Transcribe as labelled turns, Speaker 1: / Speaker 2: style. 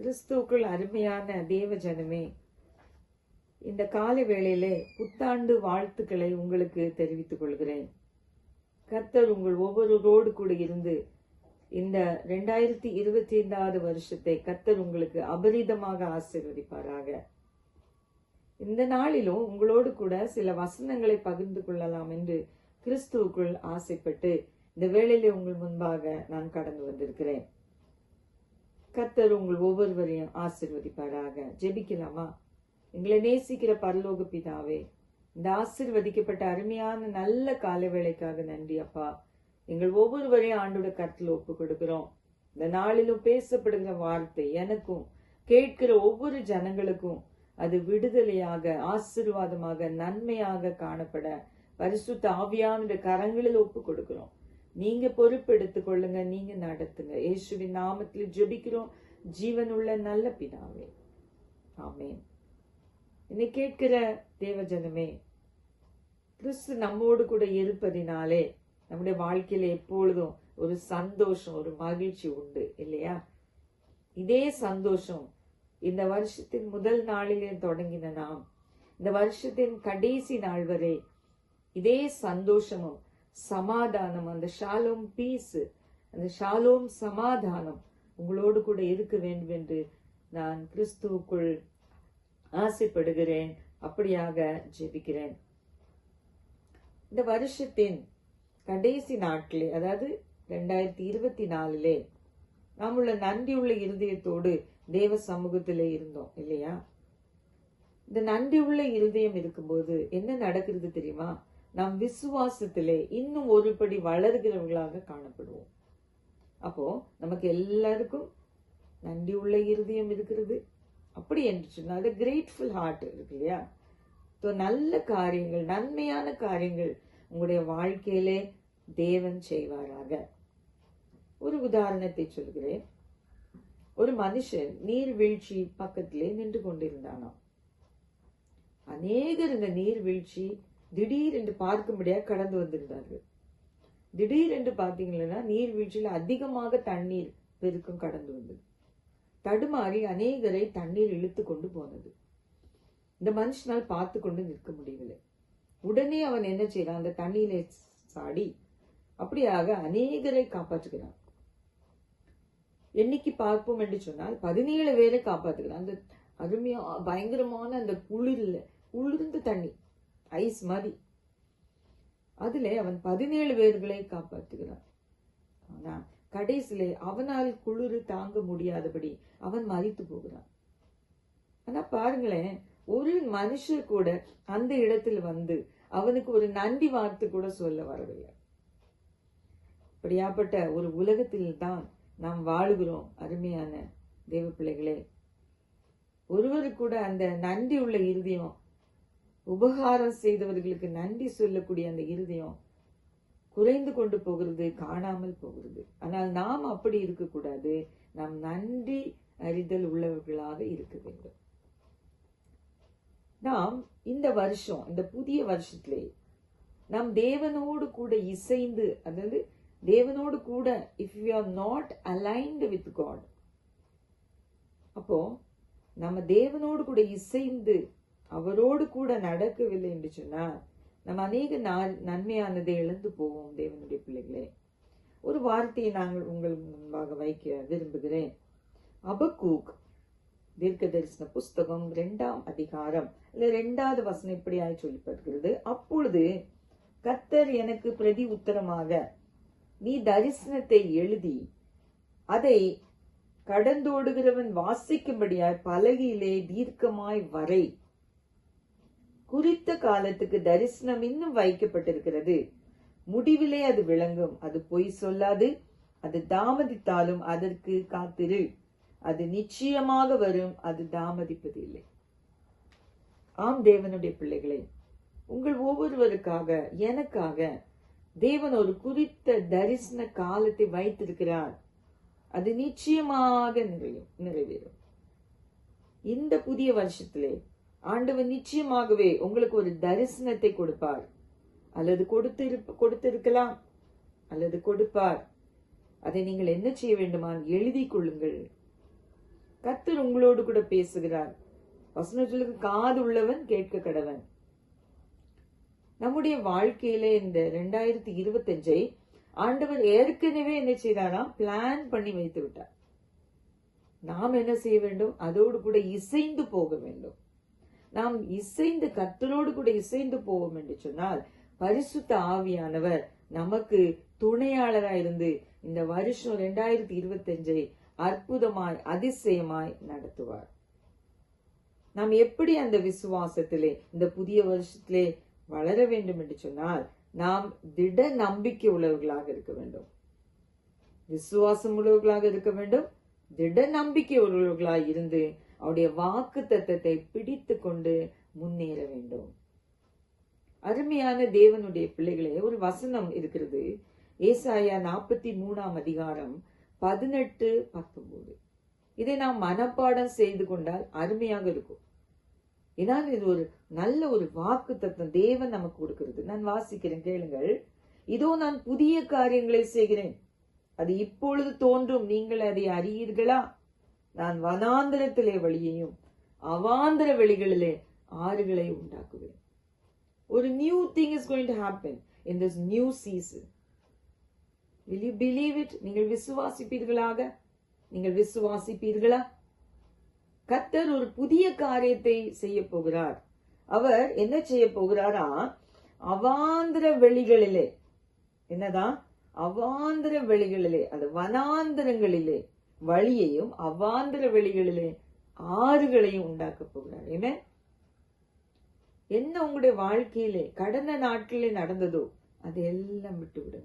Speaker 1: கிறிஸ்துவுக்குள் அருமையான தேவ ஜனமே, இந்த காலை வேளையிலே புத்தாண்டு வாழ்த்துக்களை உங்களுக்கு தெரிவித்துக் கொள்கிறேன். கர்த்தர் உங்கள் ஒவ்வொருவரோடு கூட இருந்து இந்த 2025 வருஷத்தை கர்த்தர் உங்களுக்கு அபரிதமாக ஆசீர்வதிப்பாராக. இந்த நாளிலும் உங்களோடு கூட சில வசனங்களை பகிர்ந்து கொள்ளலாம் என்று கிறிஸ்துவுக்குள் ஆசைப்பட்டு இந்த வேளையிலே உங்கள் முன்பாக நான் கடந்து வந்திருக்கிறேன். கர்த்தர் உங்கள் ஒவ்வொருவரையும் ஆசீர்வதிப்பாராக. ஜெபிக்கலாமா? எங்களை நேசிக்கிற பரலோக பிதாவே, இந்த ஆசீர்வதிக்கப்பட்ட அருமையான நல்ல காலை வேளைக்காக நன்றி அப்பா. எங்கள் ஒவ்வொருவரையும் ஆண்டோட கருத்துல ஒப்பு கொடுக்கிறோம். இந்த நாளிலும் பேசப்படுகிற வார்த்தை எனக்கும் கேட்கிற ஒவ்வொரு ஜனங்களுக்கும் அது விடுதலையாக, ஆசீர்வாதமாக, நன்மையாக காணப்பட பரிசுத்த ஆவியானுடைய கரங்களில் ஒப்பு கொடுக்கிறோம். நீங்க பொறுப்பெடுத்துக் கொள்ளுங்க, நீங்க நடத்துங்க. இயேசுவின் நாமத்தில் ஜெபிக்கிறோம் ஜீவனுள்ள நல்ல பிதாவே, ஆமென். என்னை கேட்கிற தேவஜனமே, கிறிஸ்து நம்மோடு கூட இருப்பதினாலே நம்முடைய வாழ்க்கையில எப்பொழுதும் ஒரு சந்தோஷம், ஒரு மகிழ்ச்சி உண்டு இல்லையா? இதே சந்தோஷம் இந்த வருஷத்தின் முதல் நாளிலே தொடங்கின நாம் இந்த வருஷத்தின் கடைசி நாள் வரை இதே சந்தோஷமும் சமாதானம், அந்த ஷாலோம் பீஸ், அந்த ஷாலோம் சமாதானம் உங்களோடு கூட இருக்க வேண்டும் என்று நான் கிறிஸ்துவுக்குள் ஆசைப்படுகிறேன். அப்படியாக ஜெபிக்கிறேன். இந்த வருஷத்தின் கடைசி நாட்களே, அதாவது 2024 நாம் உள்ள நன்றியுள்ள இருதயத்தோடு தேவ சமூகத்திலே இருந்தோம் இல்லையா? இந்த நன்றி உள்ள இருதயம் இருக்கும்போது என்ன நடக்கிறது தெரியுமா? நாம் விசுவாசத்திலே இன்னும் ஒருபடி வளர்கிறவர்களாக காணப்படுவோம். அப்போ நமக்கு எல்லாருக்கும் நன்றி உள்ள இருதயம் இருக்கிறது. அப்படி என்று சொன்னால் கிரேட்ஃபுல் ஹார்ட் இருக்கு இல்லையா? நல்ல காரியங்கள், நன்மையான காரியங்கள் உங்களுடைய வாழ்க்கையிலே தேவன் செய்வாராக. ஒரு உதாரணத்தை சொல்கிறேன். ஒரு மனுஷன் நீர்வீழ்ச்சி பக்கத்திலே நின்று கொண்டிருந்தானாம். அநேகர் இந்த நீர்வீழ்ச்சி திடீரென்று பார்க்கும்படியாக கடந்து வந்திருந்தார்கள். திடீரென்று பார்த்தீங்கன்னா நீர்வீழ்ச்சியில் அதிகமாக தண்ணீர் பெருக்கும் கடந்து வந்தது. தடுமாறி அநேகரை தண்ணீர் இழுத்து கொண்டு போனது. இந்த மனுஷனால் பார்த்து கொண்டு நிற்க முடியவில்லை. உடனே அவன் என்ன செய்யறான்? அந்த தண்ணீரை சாடி அப்படியாக அநேகரை காப்பாற்றுகிறான். எண்ணிக்கை பார்ப்போம் என்று சொன்னால் 17 பேரை காப்பாற்றுகிறான். அந்த அருமையா பயங்கரமான அந்த குளிர்ந்த தண்ணி, ஐஸ் மாதிரி, அதுல அவன் 17 பேர்களை காப்பாற்றுகிறான். ஆனா கடைசியிலே அவனால் குளிர் தாங்க முடியாதபடி அவன் மரித்து போகிறான். ஆனா பாருங்களேன், ஒரு மனுஷர் கூட அந்த இடத்தில் வந்து அவனுக்கு ஒரு நன்றி வார்த்தை கூட சொல்ல வரவில்லை. அப்படியாப்பட்ட ஒரு உலகத்தில் தான் நாம் வாழுகிறோம் அருமையான தேவ பிள்ளைகளே. ஒருவரு கூட அந்த நன்றி உள்ள இருதயம், உபகாரம் செய்தவர்களுக்கு நன்றி சொல்லக்கூடிய அந்த இருதயம் குறைந்து கொண்டு போகிறது, காணாமல் போகிறது. ஆனால் நாம் அப்படி இருக்கக்கூடாது. நாம் நன்றி அறிதல் உள்ளவர்களாக இருக்க வேண்டும். நாம் இந்த வருஷம், இந்த புதிய வருஷத்திலே நாம் தேவனோடு கூட இசைந்து, அதாவது தேவனோடு கூட, if you are not aligned with God, அப்போ நம்ம தேவனோடு கூட இசைந்து அவரோடு கூட நடக்கவில்லை என்று சொன்னால் நம்ம அநேக நன்மையானதை இழந்து போவோம். தேவனுடைய பிள்ளைகளே, ஒரு வார்த்தையை நாங்கள் உங்கள் முன்பாக வைக்க விரும்புகிறேன். அபக்கூக் தீர்க்க தரிசன புஸ்தகம் 2ஆம் அதிகாரம் 2வது வசனம் இப்படியாய் சொல்லப்படுகிறது. அப்பொழுது கர்த்தர் எனக்கு பிரதி உத்தரமாக, நீ தரிசனத்தை எழுதி அதை கடந்தோடுகிறவன் வாசிக்கும்படியாய் பலகையிலே தீர்க்கமாய் வரை. குறித்த காலத்துக்கு தரிசனம் இன்னும் வைக்கப்பட்டிருக்கிறது. முடிவிலே அது விளங்கும். அது பொய் சொல்லாது. அது தாமதித்தாலும் அதற்கு காத்திரு. அது நிச்சயமாக வரும். அது தாமதிப்பதில்லை. ஆம் தேவனுடைய பிள்ளைகளே, உங்கள் ஒவ்வொருவருக்காக, எனக்காக தேவன் ஒரு குறித்த தரிசன காலத்தை வைத்திருக்கிறார். அது நிச்சயமாக நிறைவேறும். இந்த புதிய வருஷத்திலே ஆண்டவர் நிச்சயமாகவே உங்களுக்கு ஒரு தரிசனத்தை கொடுப்பார். அல்லது கொடுத்திருக்கலாம், அல்லது கொடுப்பார். அதை நீங்கள் என்ன செய்ய வேண்டுமா? எழுதி கொள்ளுங்கள். கர்த்தர் உங்களோடு கூட பேசுகிறார். வசனங்களுக்கு காது உள்ளவன் கேட்க கடவன். நம்முடைய வாழ்க்கையில இந்த 2025 ஆண்டவர் ஏற்கனவே என்ன செய்தாராம்? பிளான் பண்ணி வைத்து விட்டார். நாம் என்ன செய்ய வேண்டும்? அதோடு கூட இசைந்து போக வேண்டும். நாம் இசைந்து கர்த்தரோடு கூட இசைந்து போவோம் என்று சொன்னால் பரிசுத்த ஆவியானவர் நமக்கு துணையாளராய் இருந்து இந்த வருஷம் 2025 அற்புதமாய் அதிசயமாய் நடத்துவார். நாம் எப்படி அந்த விசுவாசத்திலே இந்த புதிய வருஷத்திலே வளர வேண்டும் என்று சொன்னால் நாம் திட நம்பிக்கை உள்ளவர்களாக இருக்க வேண்டும், விசுவாசம் உள்ளவர்களாக இருக்க வேண்டும், திட நம்பிக்கை உள்ளவர்களாக இருந்து அவருடைய வாக்கு தத்தத்தை பிடித்து கொண்டு முன்னேற வேண்டும். அருமையான தேவனுடைய பிள்ளைகளே, ஒரு வசனம் இருக்கிறது, ஏசாயா 43 அதிகாரம் 18-19. இதை நாம் மனப்பாடம் செய்து கொண்டால் அருமையாக இருக்கும். ஏனால் இது ஒரு நல்ல ஒரு வாக்கு தத்தம் தேவன் நமக்கு கொடுக்கிறது. நான் வாசிக்கிறேன், கேளுங்கள். இதோ நான் புதிய காரியங்களை செய்கிறேன், அது இப்பொழுது தோன்றும், நீங்கள் அதை அறியீர்களா? நான் வனாந்திரத்திலே வழியையும் அவாந்திர வெளிகளிலே ஆறுகளை உண்டாக்குவேன். ஒரு new thing is going to happen in this new season. Will you believe it? நீங்கள் விசுவாசிப்பீர்களாக? நீங்கள் விசுவாசிப்பீர்களா? கர்த்தர் ஒரு புதிய காரியத்தை செய்ய போகிறார். அவர் என்ன செய்ய போகிறாரா? அவாந்திர வெளிகளிலே, என்னதான்? அவாந்திர வெளிகளிலே, அது வனாந்திரங்களிலே வழியையும் அவாந்திர வெளிகளிலே ஆறுகளையும் உண்டாக்க போகிறார். என்ன உங்களுடைய வாழ்க்கையிலே கடந்த நாட்களிலே நடந்ததோ அதையெல்லாம் விட்டு விடுங்க.